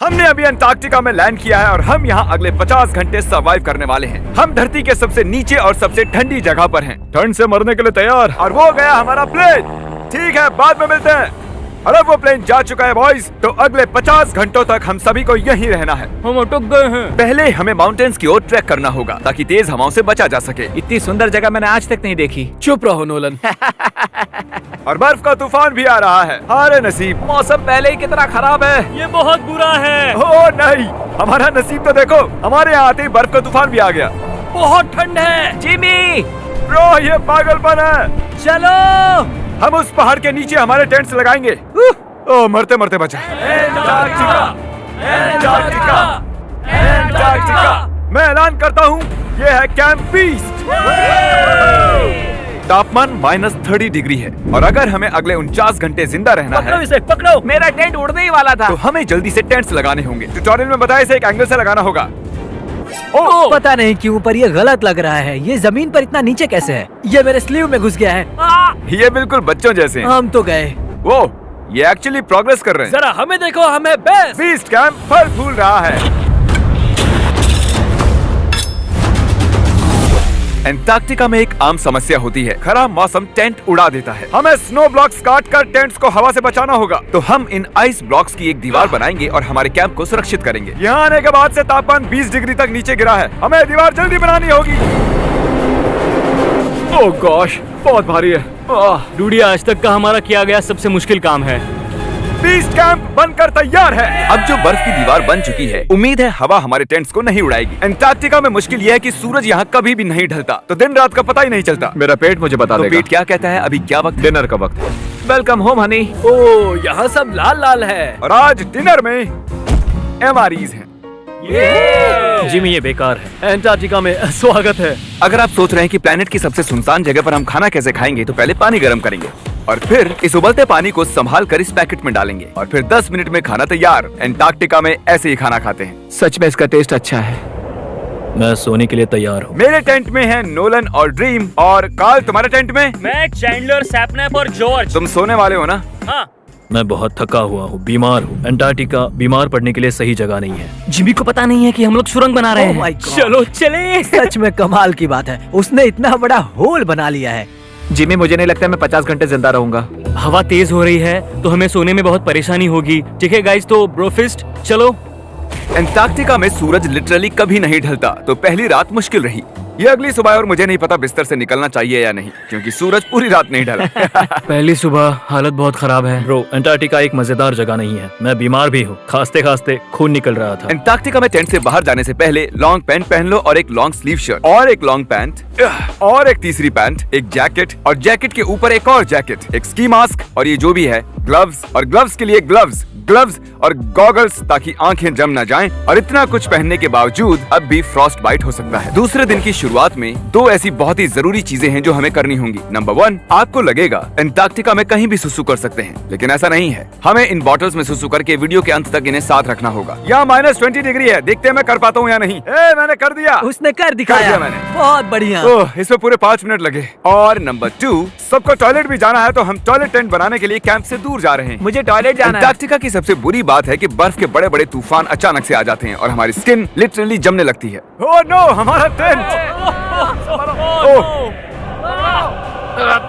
हमने अभी अंटार्कटिका में लैंड किया है और हम यहाँ अगले 50 घंटे सर्वाइव करने वाले हैं। हम धरती के सबसे नीचे और सबसे ठंडी जगह पर हैं। ठंड से मरने के लिए तैयार। और वो गया हमारा प्लेन। ठीक है, बाद में मिलते हैं। अरे वो प्लेन जा चुका है बॉयज। तो अगले 50 घंटों तक हम सभी को यहीं रहना है। हम अटक गए हैं। पहले हमें माउंटेन्स की ओर ट्रैक करना होगा ताकि तेज हवाओं से बचा जा सके। इतनी सुंदर जगह मैंने आज तक नहीं देखी। चुप रहो नोलन। और बर्फ का तूफान भी आ रहा है। अरे नसीब, मौसम पहले ही कितना खराब है। ये बहुत बुरा है। ओ नहीं, हमारा नसीब तो देखो, हमारे यहाँ आते ही बर्फ का तूफान भी आ गया। बहुत ठंड है। जिमी, ब्रो ये पागलपन है। चलो, हम उस पहाड़ के नीचे हमारे टेंट्स लगाएंगे। ओ मरते मरते बचा। मैं ऐलान करता हूँ, ये है कैंप बीस्ट। तापमान -30 डिग्री है और अगर हमें अगले 49 घंटे जिंदा रहना है, इसे पकड़ो। मेरा टेंट उड़ने ही वाला था। तो हमें जल्दी से टेंट्स लगाने होंगे। ट्यूटोरियल में बताया इसे एक एंगल से लगाना होगा। पता नहीं क्यों पर ये गलत लग रहा है। ये जमीन पर इतना नीचे कैसे है? ये मेरे स्लीव में घुस गया है। ये बिल्कुल बच्चों जैसे हैं। हम तो गए। वो ये एक्चुअली प्रोग्रेस कर रहे हैं। जरा हमें देखो, हमें बेस्ट। बीस्ट कैंप फल फूल रहा है। एंटार्क्टिका में एक आम समस्या होती है, खराब मौसम टेंट उड़ा देता है। हमें स्नो ब्लॉक्स काट कर टेंट्स को हवा से बचाना होगा। तो हम इन आइस ब्लॉक्स की एक दीवार बनाएंगे और हमारे कैंप को सुरक्षित करेंगे। यहाँ आने के बाद से तापमान 20 डिग्री तक नीचे गिरा है। हमें दीवार जल्दी बनानी होगी। ओह गॉश, बहुत भारी है। डूडी, आज तक का हमारा किया गया सबसे मुश्किल काम है। बीस्ट कैंप बनकर तैयार है। अब जो बर्फ की दीवार बन चुकी है, उम्मीद है हवा हमारे टेंट्स को नहीं उड़ाएगी। एंटार्क्टिका में मुश्किल यह है कि सूरज यहाँ कभी भी नहीं ढलता, तो दिन रात का पता ही नहीं चलता। मेरा पेट मुझे बता देगा। पेट क्या कहता है अभी क्या वक्त? डिनर का वक्त है। Welcome home Honey. ओह, यहाँ सब लाल लाल है। और आज डिनर में MREs हैं। जिमी, ये बेकार है। एंटार्क्टिका में स्वागत है। अगर आप सोच रहे हैं कि प्लेनेट की सबसे सुनसान जगह पर हम खाना कैसे खाएंगे, तो पहले पानी गर्म करेंगे और फिर इस उबलते पानी को संभाल कर इस पैकेट में डालेंगे और फिर 10 मिनट में खाना तैयार। एंटार्क्टिका में ऐसे ही खाना खाते हैं। सच में इसका टेस्ट अच्छा है। मैं सोने के लिए तैयार हूँ। मेरे टेंट में है नोलन और ड्रीम। और कार्ल, तुम्हारे टेंट में? मैं, चैंडलर, सैपनैप और जॉर्ज। तुम सोने वाले हो ना? हाँ। मैं बहुत थका हुआ हूँ, बीमार हूँ। एंटार्क्टिका बीमार पड़ने के लिए सही जगह नहीं है। जिमी को पता नहीं है कि हम लोग सुरंग बना रहे Oh my हैं। God. चलो चले। सच में कमाल की बात है, उसने इतना बड़ा होल बना लिया है। जिमी, मुझे नहीं लगता मैं 50 घंटे जिंदा रहूंगा। हवा तेज हो रही है तो हमें सोने में बहुत परेशानी होगी। ठीक है गाइस, तो ब्रोफिस्ट चलो। एंटार्क्टिका में सूरज लिटरली कभी नहीं ढलता, तो पहली रात मुश्किल रही। ये अगली सुबह और मुझे नहीं पता बिस्तर से निकलना चाहिए या नहीं, क्योंकि सूरज पूरी रात नहीं ढला। पहली सुबह हालत बहुत खराब है। ब्रो, एंटार्क्टिका एक मजेदार जगह नहीं है। मैं बीमार भी हूँ, खांसते खांसते खून निकल रहा था। एंटार्क्टिका में टेंट से बाहर जाने से पहले लॉन्ग पैंट पहन लो और एक लॉन्ग स्लीव शर्ट और एक लॉन्ग पैंट और एक तीसरी पैंट, एक जैकेट और जैकेट के ऊपर एक और जैकेट, एक स्की मास्क और ये जो भी है ग्लव्स और ग्लव्स के लिए ग्लव्स और गॉगल्स ताकि आंखें जम न जाएं। और इतना कुछ पहनने के बावजूद अब भी फ्रॉस्ट बाइट हो सकता है। दूसरे दिन की शुरुआत में 2 ऐसी बहुत ही जरूरी चीजें हैं जो हमें करनी होंगी। नंबर 1, आपको लगेगा एंटार्क्टिका में कहीं भी सुसु कर सकते हैं, लेकिन ऐसा नहीं है। हमें इन बॉटल्स में सुसु करके वीडियो के अंत तक इन्हें साथ रखना होगा। यहाँ -20 डिग्री है, देखते हैं मैं कर पाता हूँ या नहीं। मैंने कर दिया। उसने कर दिखाया। मैंने। बहुत बढ़िया। इसमें पूरे 5 मिनट लगे। और नंबर 2, सबको टॉयलेट भी जाना है, तो हम टॉयलेट टेंट बनाने के लिए कैंप से दूर जा रहे हैं। मुझे टॉयलेट जाना है। एंटार्क्टिका की सबसे बुरी बात है कि बर्फ के बड़े बड़े तूफान अचानक से आ जाते हैं और हमारी स्किन लिटरली जमने लगती है। ओह नो, हमारा टेंट!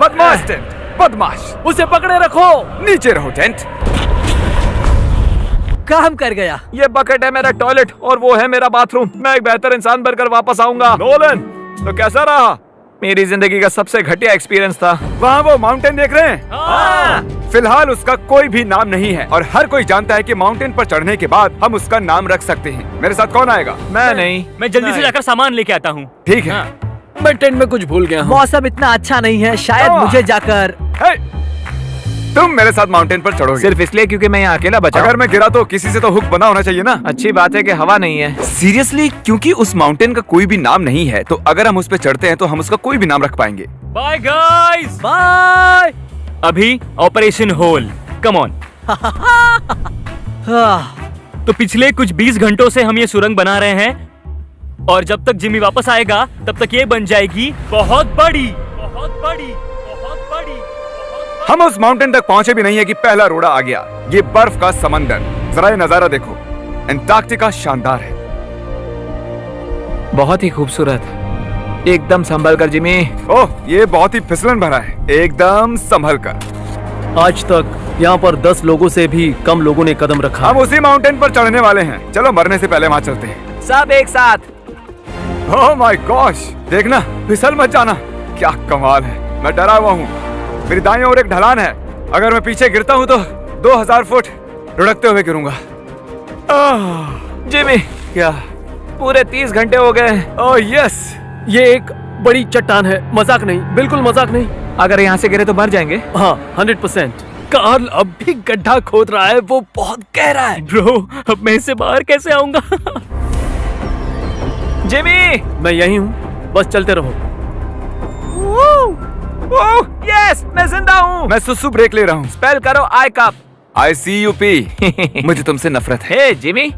बदमाश टेंट, बदमाश! उसे पकड़े रखो। नीचे रहो टेंट। काम कर गया। ये बकेट है मेरा टॉयलेट और वो है मेरा बाथरूम। मैं एक बेहतर इंसान बनकर वापस आऊंगा। नोलन, तो कैसा रहा? मेरी जिंदगी का सबसे घटिया एक्सपीरियंस था। वहाँ वो माउंटेन देख रहे हैं? फिलहाल उसका कोई भी नाम नहीं है और हर कोई जानता है कि माउंटेन पर चढ़ने के बाद हम उसका नाम रख सकते हैं। मेरे साथ कौन आएगा? मैं नहीं। मैं जल्दी से जाकर सामान लेके आता हूँ। ठीक है। मैं टेंट में कुछ भूल गया हूँ। मौसम इतना अच्छा नहीं है, शायद मुझे जाकर। तुम मेरे साथ माउंटेन पर चढ़ोगे सिर्फ इसलिए क्योंकि मैं यहाँ अकेला बचा। अगर मैं गिरा तो किसी से तो हुक बना होना चाहिए ना। अच्छी बात है कि हवा नहीं है। सीरियसली, क्योंकि उस माउंटेन का कोई भी नाम नहीं है, तो अगर हम उस पे चढ़ते हैं तो हम उसका कोई भी नाम रख पाएंगे। Bye guys, bye. अभी ऑपरेशन होल, कम ऑन। तो पिछले कुछ 20 घंटों से हम ये सुरंग बना रहे हैं और जब तक जिमी वापस आएगा तब तक ये बन जाएगी बहुत बड़ी, बहुत बड़ी, बहुत बड़ी। हम उस माउंटेन तक पहुंचे भी नहीं है कि पहला रोड़ा आ गया। ये बर्फ का समंदर, जरा ये नजारा देखो। एंटार्क्टिका शानदार है। बहुत ही खूबसूरत। एकदम संभल कर जिमी। ओह, ये बहुत ही फिसलन भरा है। एकदम संभल कर। आज तक यहाँ पर 10 लोगों से भी कम लोगों ने कदम रखा। हम उसी माउंटेन पर चढ़ने वाले हैं। चलो मरने से पहले वहाँ चलते हैं। सब एक साथ। ओह माय गॉश, देखना, फिसल मत जाना। क्या कमाल है। मैं डरा हुआ हूँ। मेरी दाईं ओर एक ढलान है। अगर मैं पीछे गिरता हूँ तो 2000 फुट लुढ़कते हुए गिरूंगा। जिमी, क्या? पूरे 30 घंटे हो गए। Oh yes. ये एक बड़ी चट्टान है, मजाक नहीं, बिल्कुल मजाक नहीं। अगर यहाँ से गिरे तो मर जाएंगे। हाँ, 100%। कार्ल अब भी गड्ढा खोद रहा है, वो बहुत गहरा है। ब्रो, अब मैं इससे बाहर कैसे आऊंगा? जिमी, मैं यही हूँ, बस चलते रहो। यस, मैं जिंदा हूँ। मैं सुसु ब्रेक ले रहा हूँ। स्पेल करो आई कप। ICUP। मुझे तुमसे नफरत है। हे जिमी,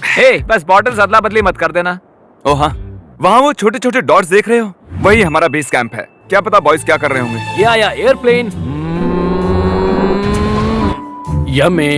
हे बस बॉटल्स अदला बदली मत कर देना। ओ हाँ, वहाँ वो छोटे छोटे डॉट्स देख रहे हो? वही हमारा बेस कैंप है। क्या पता बॉयज क्या कर रहे होंगे। ये आया एयरप्लेन। यम्मी,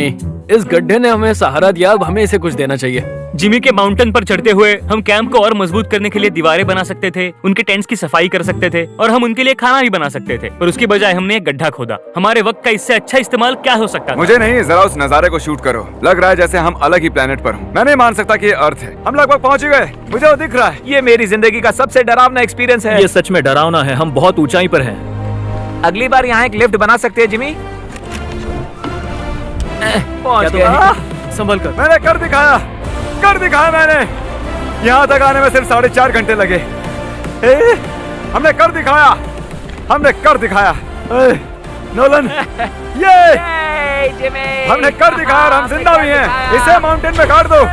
इस गड्ढे ने हमें सहारा दिया, अब हमें इसे कुछ देना चाहिए। जिमी के माउंटेन पर चढ़ते हुए हम कैंप को और मजबूत करने के लिए दीवारें बना सकते थे, उनके टेंट्स की सफाई कर सकते थे और हम उनके लिए खाना भी बना सकते थे। पर उसकी बजाय हमने एक गड्ढा खोदा। हमारे वक्त का इससे अच्छा इस्तेमाल क्या हो सकता था? मुझे नहीं, जरा उस नजारे को शूट करो। लग रहा है जैसे हम अलग ही प्लेनेट पर हूँ। मैं नहीं मान सकता कि ये अर्थ है। हम लगभग पहुँच गए। मुझे वो दिख रहा है। ये मेरी जिंदगी का सबसे डरावना एक्सपीरियंस है। ये सच में डरावना है, हम बहुत ऊंचाई पर हैं। अगली बार यहाँ एक लिफ्ट बना सकते हैं जिमी। पहुंच क्या गए। संभल कर। मैंने कर दिखाया मैंने। यहाँ तक आने में सिर्फ 4.5 घंटे लगे। हमने कर दिखाया। नोलन, ये जिमी, हमने कर दिखाया और हम जिंदा भी हैं। इसे माउंटेन में गाड़ दो।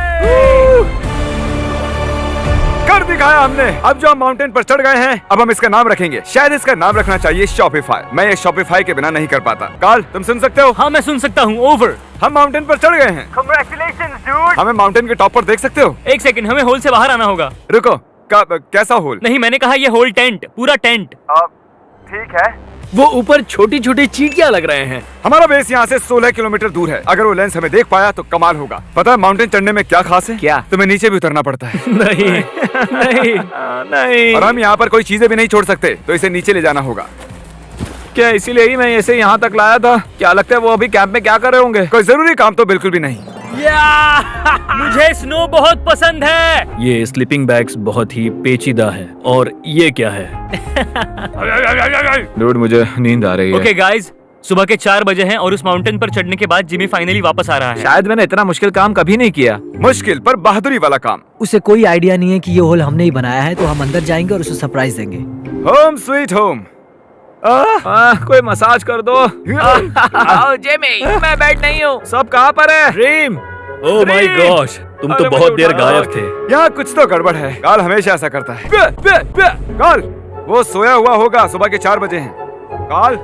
कर दिखाया हमने। अब जो हम माउंटेन पर चढ़ गए हैं, अब हम इसका नाम रखेंगे। शायद इसका नाम रखना चाहिए शॉपिफाई। मैं ये शॉपिफाई के बिना नहीं कर पाता। कार्ल, तुम सुन सकते हो? हाँ, मैं सुन सकता हूँ। ओवर। हम माउंटेन पर चढ़ गए हैं। Congratulations, dude। हमें माउंटेन के टॉप पर देख सकते हो? एक सेकंड, हमें होल से बाहर आना होगा। रुको, कैसा होल? नहीं, मैंने कहा ये होल टेंट, पूरा टेंट। ठीक है। वो ऊपर छोटी छोटी चींटियां लग रहे हैं। हमारा बेस यहाँ से 16 किलोमीटर दूर है। अगर वो लेंस हमें देख पाया तो कमाल होगा। पता है माउंटेन चढ़ने में क्या खास है? क्या? तुम्हें नीचे भी उतरना पड़ता है। नहीं नहीं नहीं। और हम यहाँ पर कोई चीजें भी नहीं छोड़ सकते, तो इसे नीचे ले जाना होगा। क्या इसीलिए ही मैं इसे यहाँ तक लाया था? क्या लगता है वो अभी कैंप में क्या कर रहे होंगे? कोई जरूरी काम तो बिल्कुल भी नहीं। मुझे स्नो बहुत पसंद है। ये स्लीपिंग बैग्स बहुत ही पेचीदा है। और ये क्या है? डूड, मुझे नींद आ रही है। ओके गाइज, सुबह के 4 बजे हैं और उस माउंटेन पर चढ़ने के बाद जिमी फाइनली वापस आ रहा है। शायद मैंने इतना मुश्किल काम कभी नहीं किया। मुश्किल पर बहादुरी वाला काम। उसे कोई आइडिया नहीं है कि ये होल हमने ही बनाया है, तो हम अंदर जाएंगे और उसे सरप्राइज देंगे। Home sweet home. कोई मसाज कर दो। आओ जिमी, मैं बैठ नहीं हूँ। सब कहाँ पर है? ड्रीम, ओह माय गॉश, तुम तो अरे बहुत मुझे देर उठाओ। गायब थे। यहाँ कुछ तो गड़बड़ है। काल हमेशा ऐसा करता है। काल, वो सोया हुआ होगा। सुबह के 4 बजे हैं। काल,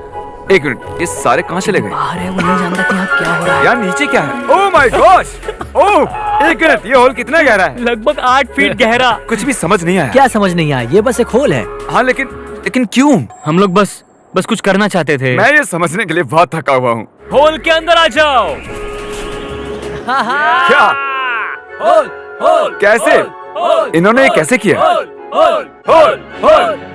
एक मिनट, ये सारे कहाँ चले गए? बाहर है, वो नहीं जानता कि यहाँ क्या हो रहा है। यार नीचे क्या है? Oh my gosh. ओह, एक मिनट, ये होल कितना गहरा है? लगभग 8 फीट गहरा। कुछ भी समझ नहीं आया। क्या समझ नहीं आया? ये बस एक होल है। हाँ, लेकिन क्यों? हम लोग बस कुछ करना चाहते थे। मैं ये समझने के लिए बहुत थका हुआ हूँ। होल के अंदर आ जाओ। क्या? कैसे? इन्होंने ये कैसे किया?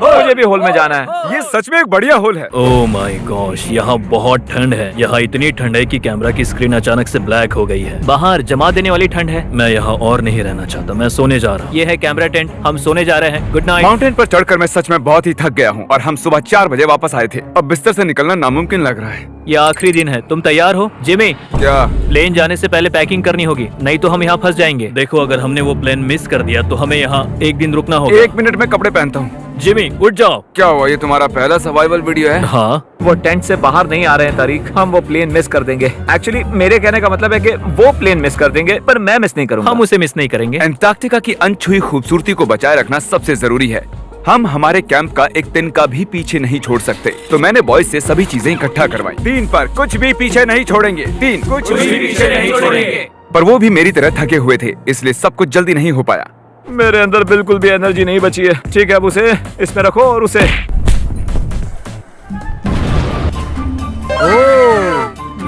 मुझे भी होल में जाना है। ये सच में एक बढ़िया होल है। ओह माय गॉश, यहाँ बहुत ठंड है। यहाँ इतनी ठंड है कि कैमरा की स्क्रीन अचानक से ब्लैक हो गई है। बाहर जमा देने वाली ठंड है। मैं यहाँ और नहीं रहना चाहता, मैं सोने जा रहा हूँ। ये है कैमरा टेंट, हम सोने जा रहे हैं। Good night. माउंटेन पर चढ़कर मैं सच में बहुत ही थक गया हूँ और हम सुबह 4 बजे वापस आए थे। अब बिस्तर से निकलना नामुमकिन लग रहा है। ये आखिरी दिन है, तुम तैयार हो? जिमी, क्या? प्लेन जाने से पहले पैकिंग करनी होगी, नहीं तो हम यहाँ फंस जाएंगे। देखो, अगर हमने वो प्लेन मिस कर दिया तो हमें यहाँ एक दिन रुकना होगा। 1 मिनट में कपड़े पहनता हूँ। जिमी, उठ जाओ। क्या हुआ? ये तुम्हारा पहला सर्वाइवल वीडियो है? हाँ, वो टेंट से बाहर नहीं आ रहे हैं तारीख। हम वो प्लेन मिस कर देंगे। एक्चुअली मेरे कहने का मतलब है कि वो प्लेन मिस कर देंगे, पर मैं मिस नहीं करूंगा। हम उसे मिस नहीं करेंगे। एंटार्क्टिका की अनछुई खूबसूरती को बचाए रखना सबसे जरूरी है। हम हमारे कैंप का एक दिन का भी पीछे नहीं छोड़ सकते, तो मैंने बॉयज से सभी चीजें इकट्ठा करवाई। 3 पर कुछ भी पीछे नहीं छोड़ेंगे। 3 कुछ भी पीछे नहीं छोड़ेंगे। पर वो भी मेरी तरह थके हुए थे, इसलिए सब कुछ जल्दी नहीं हो पाया। मेरे अंदर बिल्कुल भी एनर्जी नहीं बची है। ठीक है, अब उसे इसमें रखो और उसे।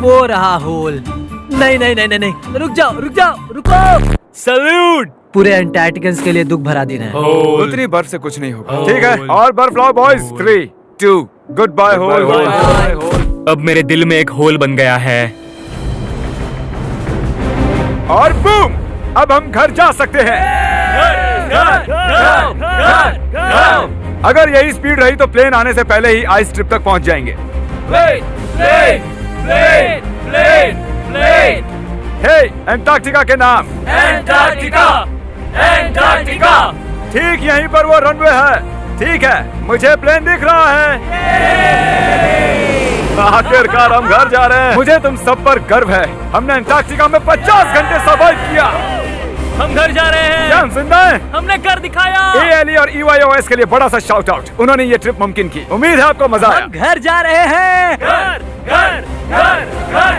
वो रहा होल। नहीं नहीं नहीं नहीं नहीं, रुक जाओ रुको। सल्यूट। पूरे अंटार्कटिकन्स के लिए दुख भरा दिन है। उतनी बर्फ से कुछ नहीं होगा। ठीक है, और बर्फ लाओ बॉयज। 3, 2, good bye whole. अब मेरे दिल में एक होल बन गया है। और बूम, अब हम घर जा सकते हैं। अगर यही स्पीड रही तो प्लेन आने से पहले ही आइस स्ट्रिप तक पहुंच जाएंगे। हे, अंटार्कटिका के नाम। अंटार्कटिका। ठीक यहीं पर वो रनवे है। ठीक है, मुझे प्लेन दिख रहा है। आखिरकार हम घर जा रहे हैं। मुझे तुम सब पर गर्व है। हमने अंटार्कटिका में 50 घंटे सर्वाइव किया। हम घर जा रहे हैं। क्या हम जिंदा हैं? हमने कर दिखाया। ALE और EYOS के लिए बड़ा सा शाउट आउट। उन्होंने ये ट्रिप मुमकिन की। उम्मीद है आपको मजा आया। हम घर जा रहे हैं। घर घर घर घर